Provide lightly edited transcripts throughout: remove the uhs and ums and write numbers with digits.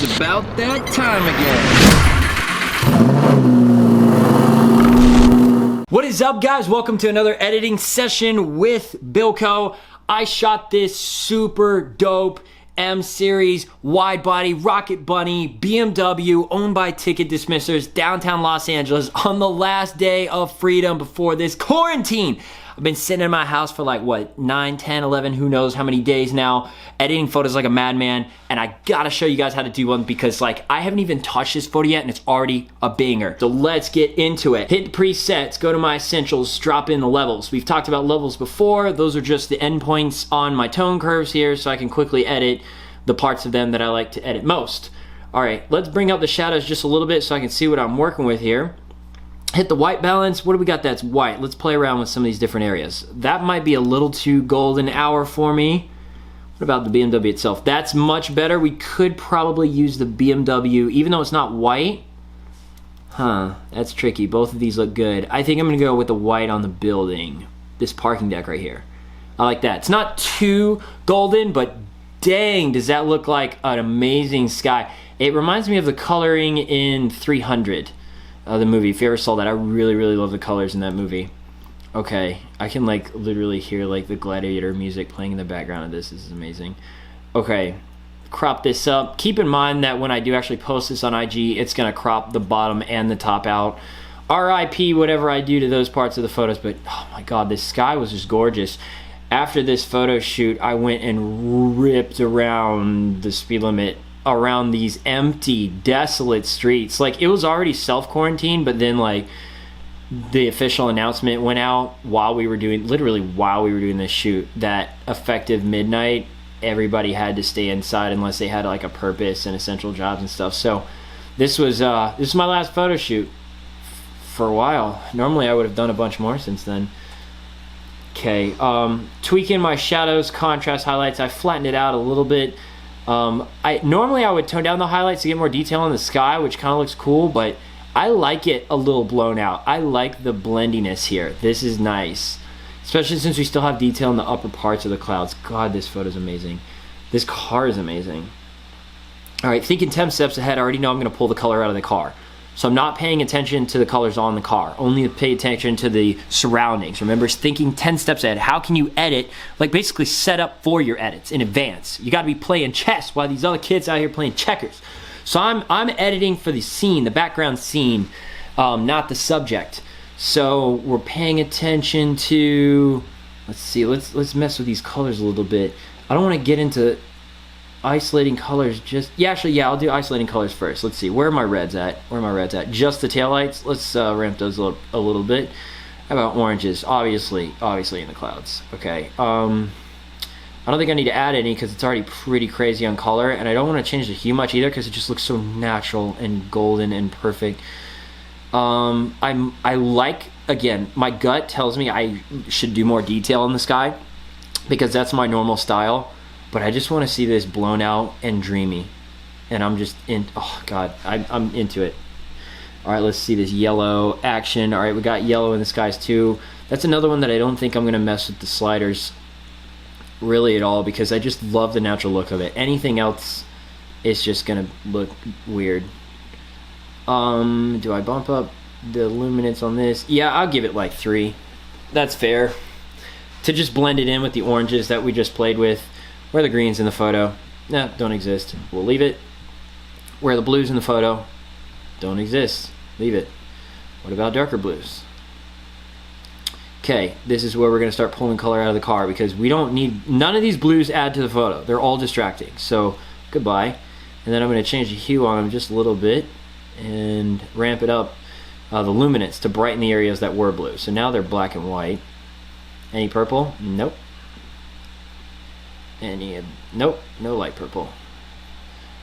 It's about that time again. What is up, guys? Welcome to another editing session with Bilko. I shot this super dope M series wide body rocket bunny BMW owned by ticket dismissers downtown Los Angeles on the last day of freedom before this quarantine. I've been sitting in my house for like, what, 9, 10, 11, who knows how many days now, editing photos like a madman, and I gotta show you guys how to do one because, like, I haven't even touched this photo yet and it's already a banger. So let's get into it. Hit the presets, go to my essentials, drop in the levels. We've talked about levels before. Those are just the endpoints on my tone curves here so I can quickly edit the parts of them that I like to edit most. All right, let's bring up the shadows just a little bit so I can see what I'm working with here. Hit the white balance. What do we got that's white? Let's play around with some of these different areas. That might be a little too golden hour for me. What about the BMW itself? That's much better. We could probably use the BMW, even though it's not white. Huh, that's tricky. Both of these look good. I think I'm gonna go with the white on the building. This parking deck right here. I like that. It's not too golden, but dang, does that look like an amazing sky. It reminds me of the coloring in 300. The movie, if you ever saw that. I really love the colors in that movie. Okay, I can like literally hear like the Gladiator music playing in the background of this. This is amazing. Okay, crop this up. Keep in mind that when I do actually post this on IG, it's gonna crop the bottom and the top out. RIP whatever I do to those parts of the photos, but oh my god, this sky was just gorgeous. After this photo shoot, I went and ripped around the speed limit around these empty, desolate streets. Like, it was already self-quarantine, but then like the official announcement went out while we were doing, literally while we were doing this shoot, that effective midnight, everybody had to stay inside unless they had like a purpose and essential jobs and stuff. So this was my last photo shoot for a while. Normally I would have done a bunch more since then. Okay, tweaking my shadows, contrast, highlights. I flattened it out a little bit. Normally I would tone down the highlights to get more detail in the sky, which kind of looks cool, but I like it a little blown out. I like the blendiness here. This is nice, especially since we still have detail in the upper parts of the clouds. God, this photo is amazing. This car is amazing. All right, thinking 10 steps ahead, I already know I'm going to pull the color out of the car. So I'm not paying attention to the colors on the car, only pay attention to the surroundings. Remember, thinking 10 steps ahead. How can you edit, like basically set up for your edits in advance? You gotta be playing chess while these other kids out here playing checkers. So I'm editing for the scene, the background scene, not the subject. So we're paying attention to, let's see, let's mess with these colors a little bit. I don't wanna get into isolating colors I'll do isolating colors first. Let's see, where are my reds at? Just the taillights. Let's ramp those a little bit. How about oranges? Obviously in the clouds. Okay, I don't think I need to add any because it's already pretty crazy on color, and I don't want to change the hue much either because it just looks so natural and golden and perfect. I like, again, my gut tells me I should do more detail in the sky because that's my normal style. But I just want to see this blown out and dreamy. And I'm just in, oh God, I'm into it. All right, let's see this yellow action. All right, we got yellow in the skies too. That's another one that I don't think I'm gonna mess with the sliders really at all because I just love the natural look of it. Anything else is just gonna look weird. Do I bump up the luminance on this? Yeah, I'll give it like 3. That's fair. To just blend it in with the oranges that we just played with. Where are the greens in the photo? Nah, don't exist. We'll leave it. Where are the blues in the photo? Don't exist. Leave it. What about darker blues? Okay, this is where we're gonna start pulling color out of the car because we don't need, none of these blues add to the photo. They're all distracting, so goodbye. And then I'm gonna change the hue on them just a little bit and ramp it up, the luminance to brighten the areas that were blue. So now they're black and white. Any purple? Nope. Nope, no light purple.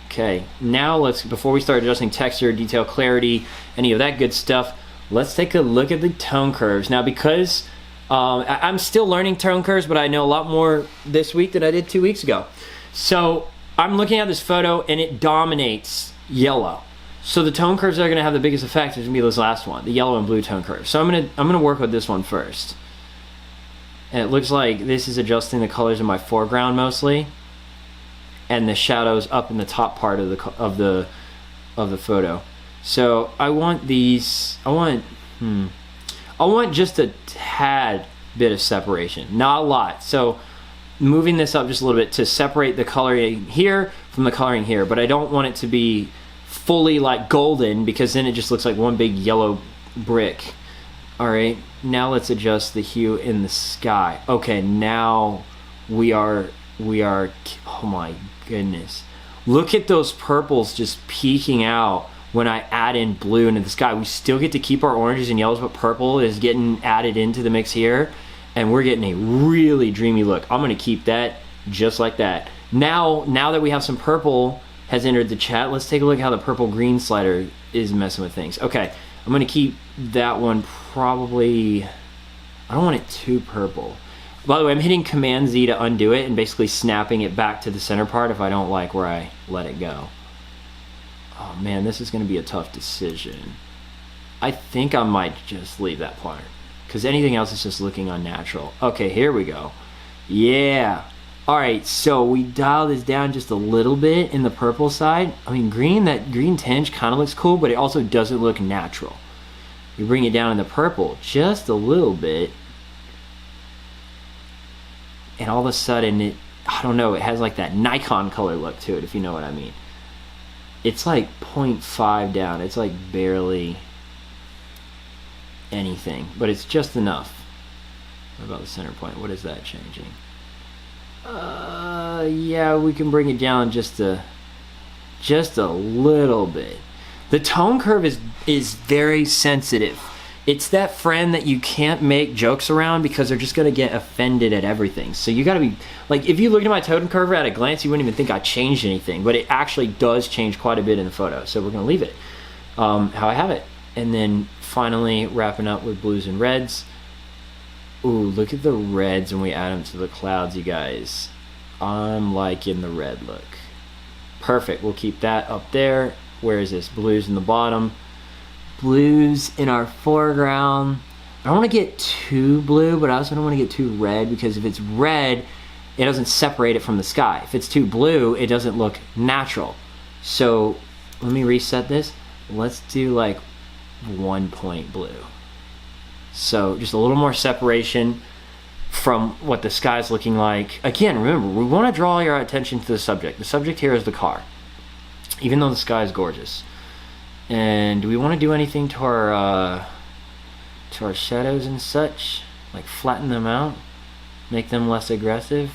Okay, now before we start adjusting texture, detail, clarity, any of that good stuff, let's take a look at the tone curves. Now, because I'm still learning tone curves, but I know a lot more this week than I did 2 weeks ago. So I'm looking at this photo and it dominates yellow. So the tone curves that are gonna have the biggest effect is gonna be this last one, the yellow and blue tone curve. So I'm gonna work with this one first. And it looks like this is adjusting the colors in my foreground mostly. and the shadows up in the top part of the photo. So I want these, I want just a tad bit of separation, not a lot. So moving this up just a little bit to separate the coloring here from the coloring here, but I don't want it to be fully like golden, because then it just looks like one big yellow brick. All right, now let's adjust the hue in the sky. Okay, now we are, oh my goodness. Look at those purples just peeking out when I add in blue into the sky. We still get to keep our oranges and yellows, but purple is getting added into the mix here, and we're getting a really dreamy look. I'm gonna keep that just like that. Now that we have some purple has entered the chat, let's take a look at how the purple green slider is messing with things. Okay, I'm gonna keep that one probably, I don't want it too purple. By the way, I'm hitting Command Z to undo it and basically snapping it back to the center part if I don't like where I let it go. Oh man, this is gonna be a tough decision. I think I might just leave that part, because anything else is just looking unnatural. Okay, here we go. Yeah. All right, so we dial this down just a little bit in the purple side. I mean, green, that green tinge kind of looks cool, but it also doesn't look natural. We bring it down in the purple just a little bit, and all of a sudden it, I don't know, it has like that Nikon color look to it, if you know what I mean. It's like 0.5 down. It's like barely anything, but it's just enough. What about the center point? What is that changing? Yeah, we can bring it down just a little bit. The tone curve is very sensitive. It's that friend that you can't make jokes around because they're just gonna get offended at everything. So you gotta be, like, if you look at my tone curve at a glance, you wouldn't even think I changed anything, but it actually does change quite a bit in the photo. So we're gonna leave it how I have it. And then finally wrapping up with blues and reds. Ooh, look at the reds when we add them to the clouds, you guys. I'm liking the red look. Perfect, we'll keep that up there. Where is this? Blues in the bottom. Blues in our foreground. I don't want to get too blue, but I also don't want to get too red, because if it's red, it doesn't separate it from the sky. If it's too blue, it doesn't look natural. So let me reset this. Let's do like 1 point blue. So just a little more separation from what the sky's looking like. Again, remember, we want to draw your attention to the subject. The subject here is the car, even though the sky is gorgeous. And do we want to do anything to our shadows and such? Like flatten them out, make them less aggressive?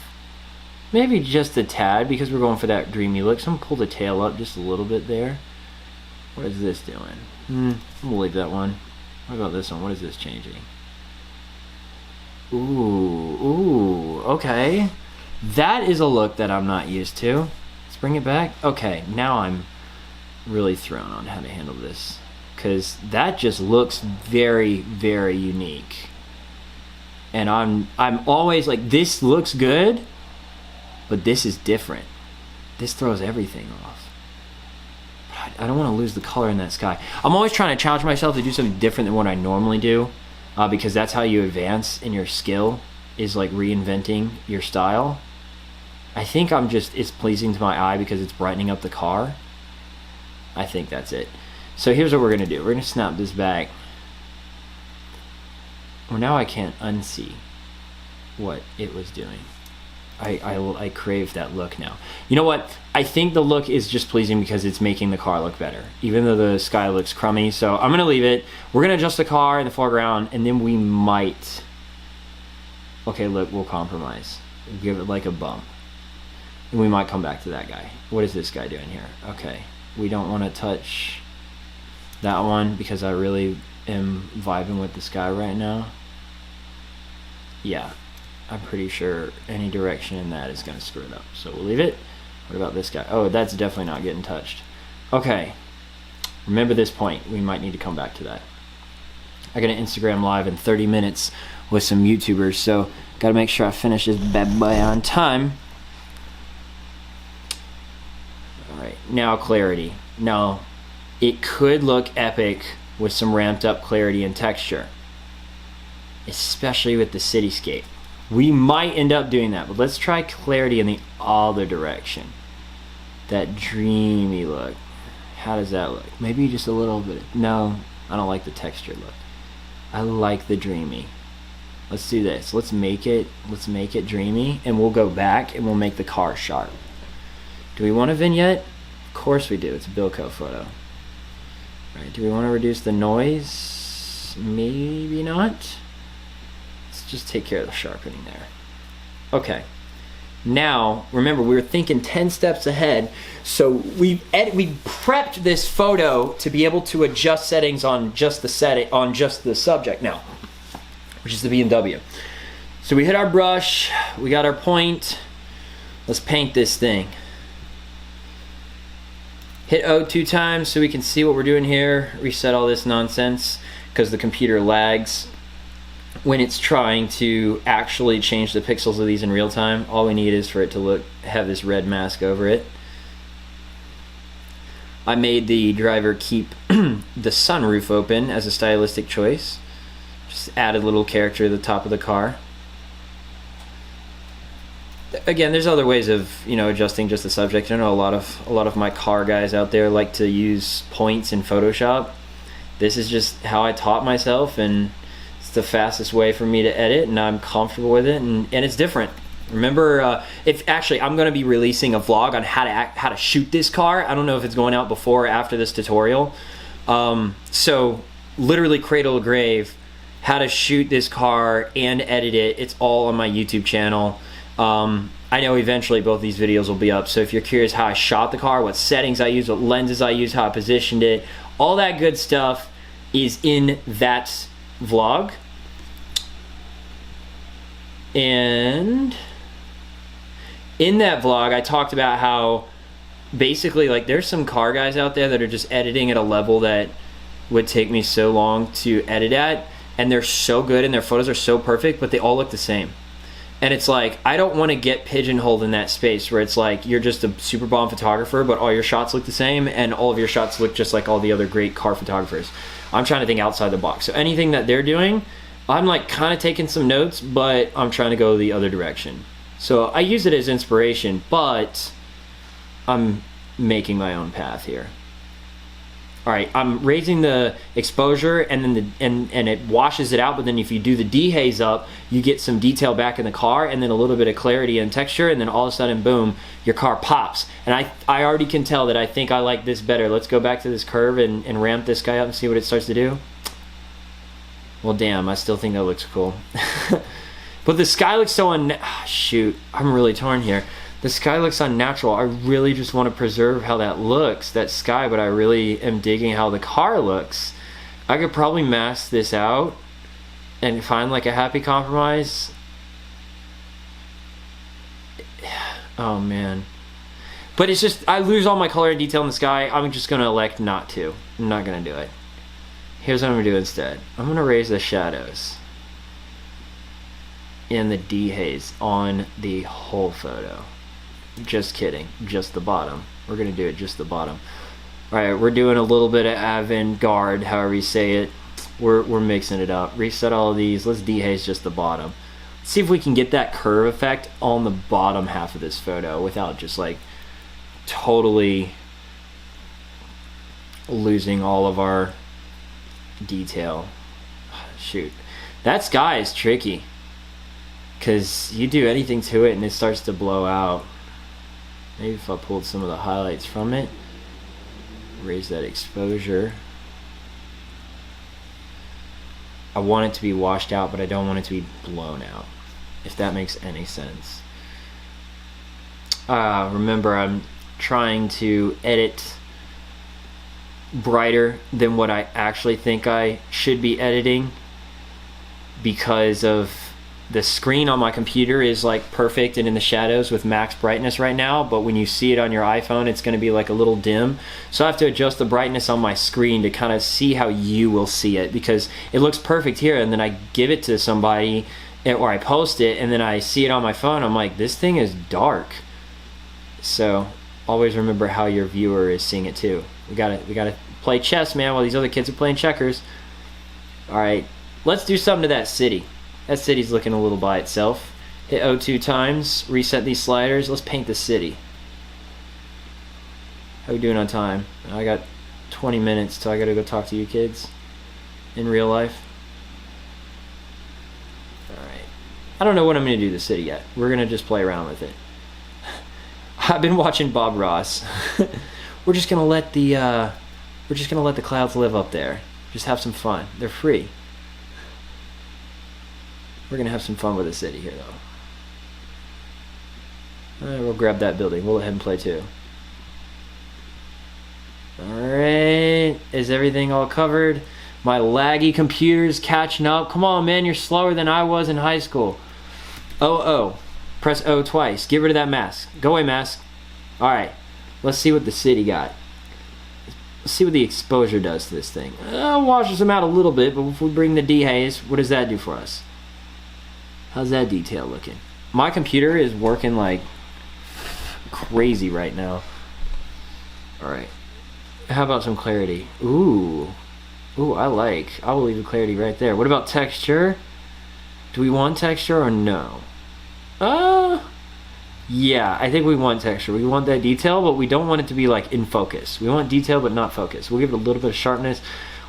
Maybe just a tad, because we're going for that dreamy look. So I'm gonna pull the tail up just a little bit there. What is this doing? We'll leave that one. What about this one? What is this changing? Ooh, okay. That is a look that I'm not used to. Let's bring it back. Okay, now I'm really thrown on how to handle this, because that just looks very, very unique. And I'm always like, this looks good, but this is different. This throws everything off. I don't want to lose the color in that sky. I'm always trying to challenge myself to do something different than what I normally do, because that's how you advance in your skill, is like reinventing your style. I think it's pleasing to my eye because it's brightening up the car. I think that's it. So here's what we're gonna do. We're gonna snap this back. Well, now I can't unsee what it was doing. I crave that look now. You know what? I think the look is just pleasing because it's making the car look better, even though the sky looks crummy. So I'm gonna leave it. We're gonna adjust the car in the foreground, and then we might, okay, look, we'll compromise. We'll give it like a bump. And we might come back to that guy. What is this guy doing here? Okay, we don't wanna touch that one because I really am vibing with the sky right now. Yeah. I'm pretty sure any direction in that is going to screw it up. So we'll leave it. What about this guy? Oh, that's definitely not getting touched. Okay. Remember this point. We might need to come back to that. I got an Instagram live in 30 minutes with some YouTubers, so got to make sure I finish this bad boy on time. All right. Now clarity. Now, it could look epic with some ramped up clarity and texture, especially with the cityscape. We might end up doing that, but let's try clarity in the other direction. that dreamy look. How does that look? Maybe just a little bit. No, I don't like the texture look. I like the dreamy. Let's do this. Let's make it dreamy, and we'll go back and we'll make the car sharp. Do we want a vignette? Of course we do. It's a Bilko photo. All right, do we want to reduce the noise? Maybe not. Let's just take care of the sharpening there. Okay. Now, remember, we were thinking 10 steps ahead, so we prepped this photo to be able to adjust settings on just the subject now, which is the BMW. So we hit our brush, we got our point. Let's paint this thing. Hit O 2 times so we can see what we're doing here. Reset all this nonsense because the computer lags when it's trying to actually change the pixels of these in real time. All we need is for it to have this red mask over it. I made the driver keep the sunroof open as a stylistic choice. Just added a little character to the top of the car. Again, there's other ways of, you know, adjusting just the subject. I know a lot of my car guys out there like to use points in Photoshop. This is just how I taught myself, and it's the fastest way for me to edit, and I'm comfortable with it, and it's different. Remember, if actually I'm going to be releasing a vlog on how to shoot this car. I don't know if it's going out before or after this tutorial. So literally cradle to grave, how to shoot this car and edit it. It's all on my YouTube channel. I know eventually both these videos will be up, so if you're curious how I shot the car, what settings I used, what lenses I used, how I positioned it, all that good stuff is in that vlog. And in that vlog I talked about how basically, like, there's some car guys out there that are just editing at a level that would take me so long to edit at, and they're so good and their photos are so perfect, but they all look the same. And it's like, I don't want to get pigeonholed in that space where it's like you're just a super bomb photographer, but all your shots look the same and all of your shots look just like all the other great car photographers. I'm trying to think outside the box. So anything that they're doing, I'm like kind of taking some notes, but I'm trying to go the other direction. So I use it as inspiration, but I'm making my own path here. All right, I'm raising the exposure, and then and it washes it out, but then if you do the dehaze up, you get some detail back in the car, and then a little bit of clarity and texture, and then all of a sudden, boom, your car pops. And I already can tell that I think I like this better. Let's go back to this curve and ramp this guy up and see what it starts to do. Well, damn, I still think that looks cool. But the sky looks so shoot, I'm really torn here. The sky looks unnatural. I really just want to preserve how that looks, that sky, but I really am digging how the car looks. I could probably mask this out and find like a happy compromise. Oh man. But it's just, I lose all my color and detail in the sky. I'm just going to elect not to. I'm not going to do it. Here's what I'm going to do instead. I'm going to raise the shadows and the dehaze on the whole photo. Just kidding, just the bottom. We're gonna do it just the bottom. All right, we're doing a little bit of avant-garde, however you say it. We're mixing it up. Reset all of these. Let's dehaze just the bottom. Let's see if we can get that curve effect on the bottom half of this photo without just like totally losing all of our detail. Shoot, that sky is tricky because you do anything to it and it starts to blow out. Maybe if I pulled some of the highlights from it, raise that exposure. I want it to be washed out, but I don't want it to be blown out, if that makes any sense. Remember, I'm trying to edit brighter than what I actually think I should be editing because of the screen on my computer is like perfect and in the shadows with max brightness right now, but when you see it on your iPhone, it's going to be like a little dim. So I have to adjust the brightness on my screen to kind of see how you will see it, because it looks perfect here, and then I give it to somebody or I post it, and then I see it on my phone. I'm like, this thing is dark. So always remember how your viewer is seeing it too. We gotta play chess, man, while these other kids are playing checkers. All right, let's do something to that city. That city's looking a little by itself. Hit O 2 times, reset these sliders. Let's paint the city. How we doing on time? I got 20 minutes till I gotta go talk to you kids in real life. Alright. I don't know what I'm gonna do to the city yet. We're gonna just play around with it. I've been watching Bob Ross. We're just gonna let the clouds live up there. Just have some fun. They're free. We're gonna have some fun with the city here though. Alright, we'll grab that building. We'll let him play too. Alright, is everything all covered? My laggy computer's catching up. Come on, man, you're slower than I was in high school. O. Press O twice. Get rid of that mask. Go away, mask. Alright, let's see what the city got. Let's see what the exposure does to this thing. Washes them out a little bit, but if we bring the dehaze, what does that do for us? How's that detail looking? My computer is working like crazy right now. Alright. How about some clarity? Ooh, I will leave the clarity right there. What about texture? Do we want texture or no? Yeah, I think we want texture. We want that detail, but we don't want it to be like in focus. We want detail, but not focus. We'll give it a little bit of sharpness.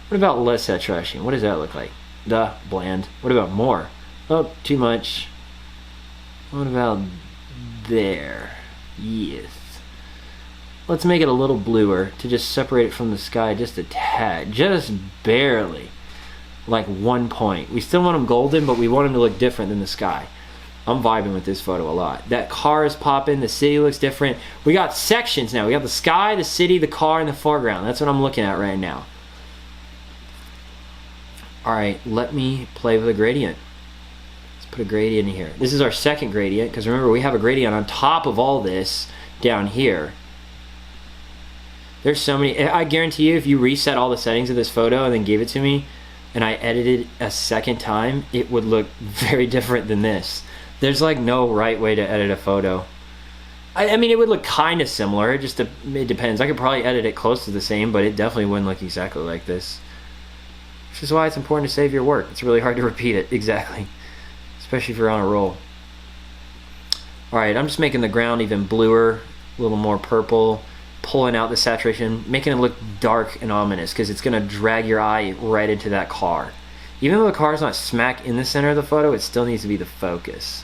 What about less saturation? What does that look like? Bland. What about more? Oh, too much. What about there? Yes. Let's make it a little bluer to just separate it from the sky just a tad, just barely, like 1 point. We still want them golden, but we want them to look different than the sky. I'm vibing with this photo a lot. That car is popping, the city looks different. We got sections now. We got the sky, the city, the car, and the foreground. That's what I'm looking at right now. All right, let me play with a gradient. Let's put a gradient in here. This is our second gradient, because remember, we have a gradient on top of all this down here. There's so many. I guarantee you, if you reset all the settings of this photo and then gave it to me and I edited a second time, it would look very different than this. There's like no right way to edit a photo. I mean, it would look kind of similar. It depends. I could probably edit it close to the same, but it definitely wouldn't look exactly like this. Which is why it's important to save your work. It's really hard to repeat it. Exactly. Especially if you're on a roll. Alright, I'm just making the ground even bluer, a little more purple. Pulling out the saturation, making it look dark and ominous, because it's going to drag your eye right into that car. Even though the car is not smack in the center of the photo, it still needs to be the focus.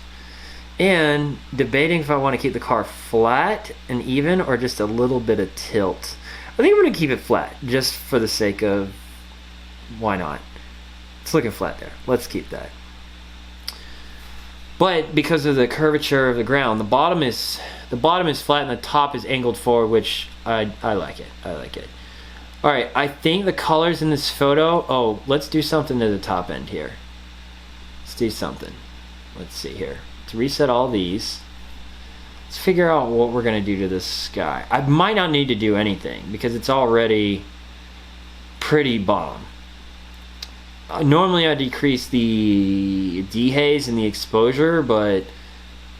And debating if I want to keep the car flat and even or just a little bit of tilt. I think I'm going to keep it flat just for the sake of why not. It's looking flat there. Let's keep that. But because of the curvature of the ground, the bottom is flat and the top is angled forward, which I like it. I like it. All right, I think the colors in this photo. Oh, let's do something to the top end here. Let's do something. Let's see here. Let's reset all these. Let's figure out what we're gonna do to this sky. I might not need to do anything because it's already pretty bomb. Normally I decrease the dehaze and the exposure, but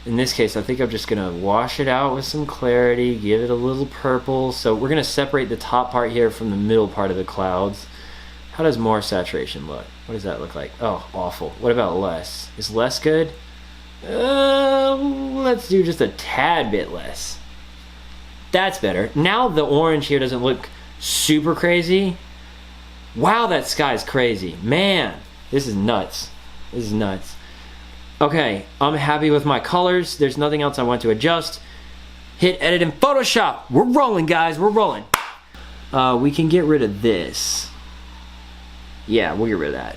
in this case I think I'm just gonna wash it out with some clarity, give it a little purple. So we're gonna separate the top part here from the middle part of the clouds. How does more saturation look? What does that look like? Oh, awful. What about less? Is less good? Let's do just a tad bit less. That's better. Now the orange here doesn't look super crazy. Wow, that sky's crazy. Man, this is nuts. This is nuts. Okay, I'm happy with my colors. There's nothing else I want to adjust. Hit edit in Photoshop. We're rolling, guys. We're rolling. We can get rid of this. Yeah, we'll get rid of that.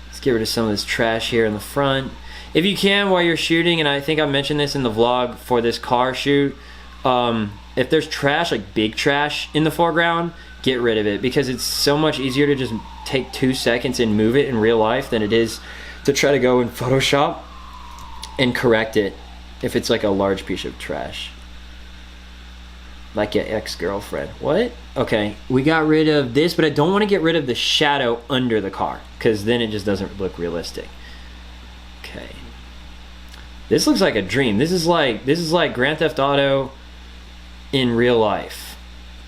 Let's get rid of some of this trash here in the front. If you can, while you're shooting, and I think I mentioned this in the vlog for this car shoot, if there's trash, like big trash in the foreground, get rid of it, because it's so much easier to just take 2 seconds and move it in real life than it is to try to go in Photoshop and correct it if it's like a large piece of trash. Like your ex-girlfriend. What? Okay, we got rid of this, but I don't want to get rid of the shadow under the car, because then it just doesn't look realistic. Okay. This looks like a dream. This is like Grand Theft Auto in real life.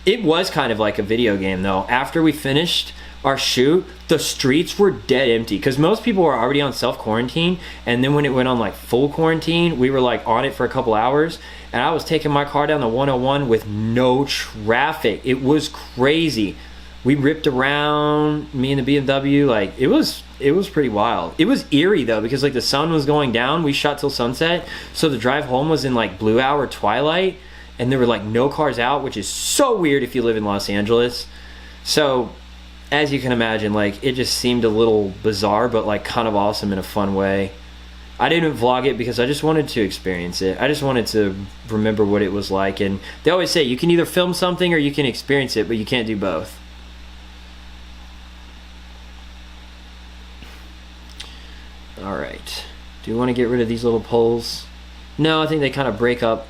It was kind of like a video game though. After we finished our shoot, the streets were dead empty because most people were already on self-quarantine, and then when it went on like full quarantine, we were like on it for a couple hours, and I was taking my car down the 101 with no traffic. It was crazy. We ripped around, me and the BMW, like it was pretty wild. It was eerie though, because like the sun was going down. We shot till sunset, so the drive home was in like blue hour twilight, and there were like no cars out, which is so weird if you live in Los Angeles. So as you can imagine, like it just seemed a little bizarre, but like kind of awesome in a fun way. I didn't vlog it because I just wanted to experience it. I just wanted to remember what it was like. And they always say you can either film something or you can experience it, but you can't do both. All right, do you want to get rid of these little poles? No, I think they kind of break up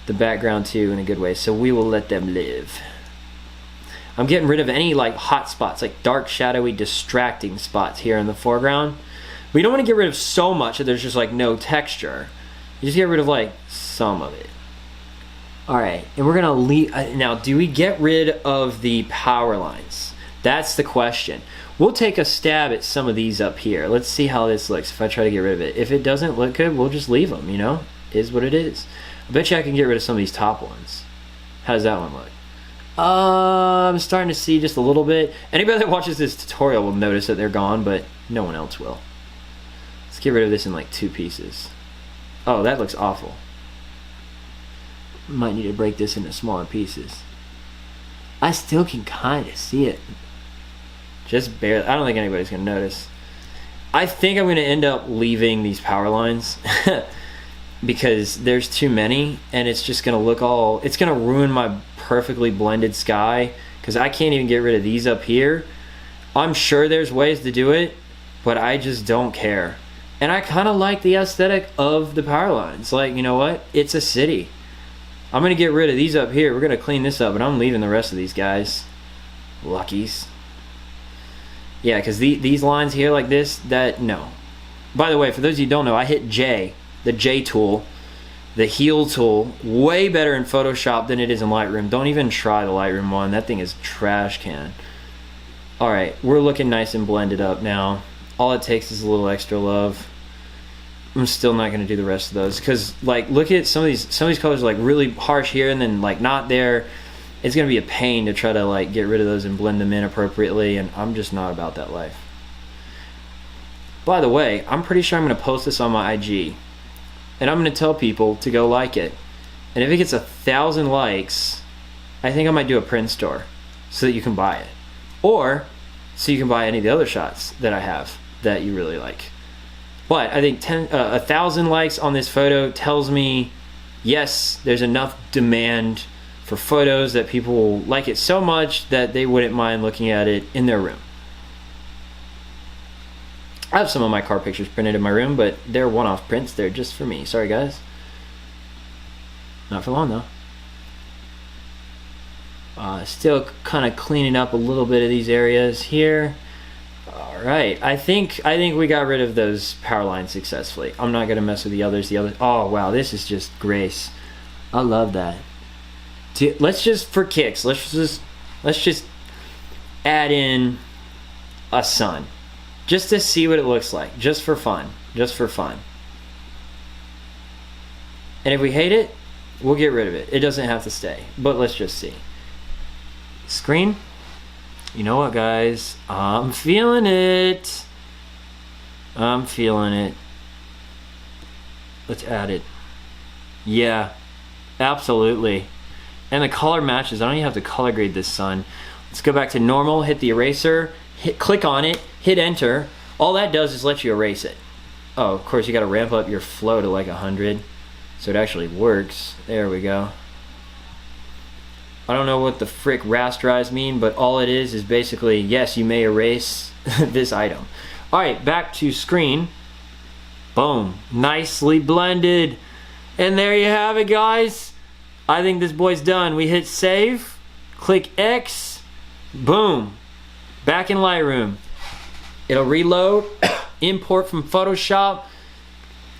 the background too in a good way, so we will let them live. I'm getting rid of any like hot spots, like dark, shadowy, distracting spots here in the foreground. We don't want to get rid of so much that there's just like no texture. You just get rid of like some of it. All right, and we're gonna leave, now do we get rid of the power lines? That's the question. We'll take a stab at some of these up here. Let's see how this looks if I try to get rid of it. If it doesn't look good, we'll just leave them, you know? Is what it is. I bet you I can get rid of some of these top ones. How does that one look? I'm starting to see just a little bit. Anybody that watches this tutorial will notice that they're gone, but no one else will. Let's get rid of this in like 2 pieces. Oh, that looks awful. Might need to break this into smaller pieces. I still can kind of see it. Just barely. I don't think anybody's gonna notice. I think I'm gonna end up leaving these power lines because there's too many, and it's just gonna look all, it's gonna ruin my perfectly blended sky, because I can't even get rid of these up here. I'm sure there's ways to do it, but I just don't care. And I kind of like the aesthetic of the power lines. Like, you know what? It's a city. I'm gonna get rid of these up here. We're gonna clean this up, and I'm leaving the rest of these guys. Luckies. Yeah, because these lines here like this, no. By the way, for those of you who don't know, I hit J, the J tool, the heel tool, way better in Photoshop than it is in Lightroom. Don't even try the Lightroom one. That thing is trash can. All right, we're looking nice and blended up now. All it takes is a little extra love. I'm still not going to do the rest of those because, like, look at some of these colors are like really harsh here and then like not there. It's going to be a pain to try to like get rid of those and blend them in appropriately, and I'm just not about that life. By the way, I'm pretty sure I'm going to post this on my IG, and I'm going to tell people to go like it. And if it gets 1,000 likes, I think I might do a print store so that you can buy it, or so you can buy any of the other shots that I have that you really like. But I think 1,000 likes on this photo tells me yes, there's enough demand for photos that people will like it so much that they wouldn't mind looking at it in their room. I have some of my car pictures printed in my room, but they're one-off prints. They're just for me. Sorry, guys. Not for long, though. Still kind of cleaning up a little bit of these areas here. All right. I think we got rid of those power lines successfully. I'm not going to mess with the others. Oh, wow. This is just grace. I love that. Let's just, for kicks, let's just add in a sun. Just to see what it looks like, just for fun, And if we hate it, we'll get rid of it. It doesn't have to stay, but let's just see. Screen, you know what, guys? I'm feeling it. Let's add it. Yeah, absolutely. And the color matches. I don't even have to color grade this sun. Let's go back to normal, hit the eraser, click on it, hit enter. All that does is let you erase it. Oh, of course you gotta ramp up your flow to like 100 so it actually works. There we go. I don't know what the frick rasterize mean, but all it is basically, yes, you may erase this item. All right, back to screen. Boom, nicely blended. And there you have it, guys. I think this boy's done. We hit save, click X, boom, back in Lightroom. It'll reload, import from Photoshop,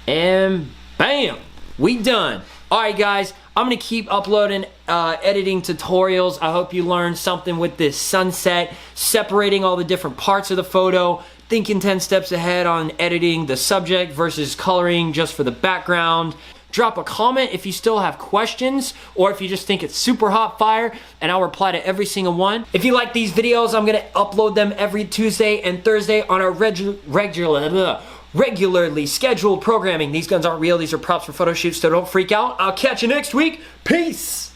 and bam, we done. All right, guys, I'm gonna keep uploading editing tutorials. I hope you learned something with this sunset, separating all the different parts of the photo, thinking 10 steps ahead on editing the subject versus coloring just for the background. Drop a comment if you still have questions or if you just think it's super hot fire, and I'll reply to every single one. If you like these videos, I'm gonna upload them every Tuesday and Thursday on our regularly scheduled programming. These guns aren't real, these are props for photo shoots, so don't freak out. I'll catch you next week. Peace!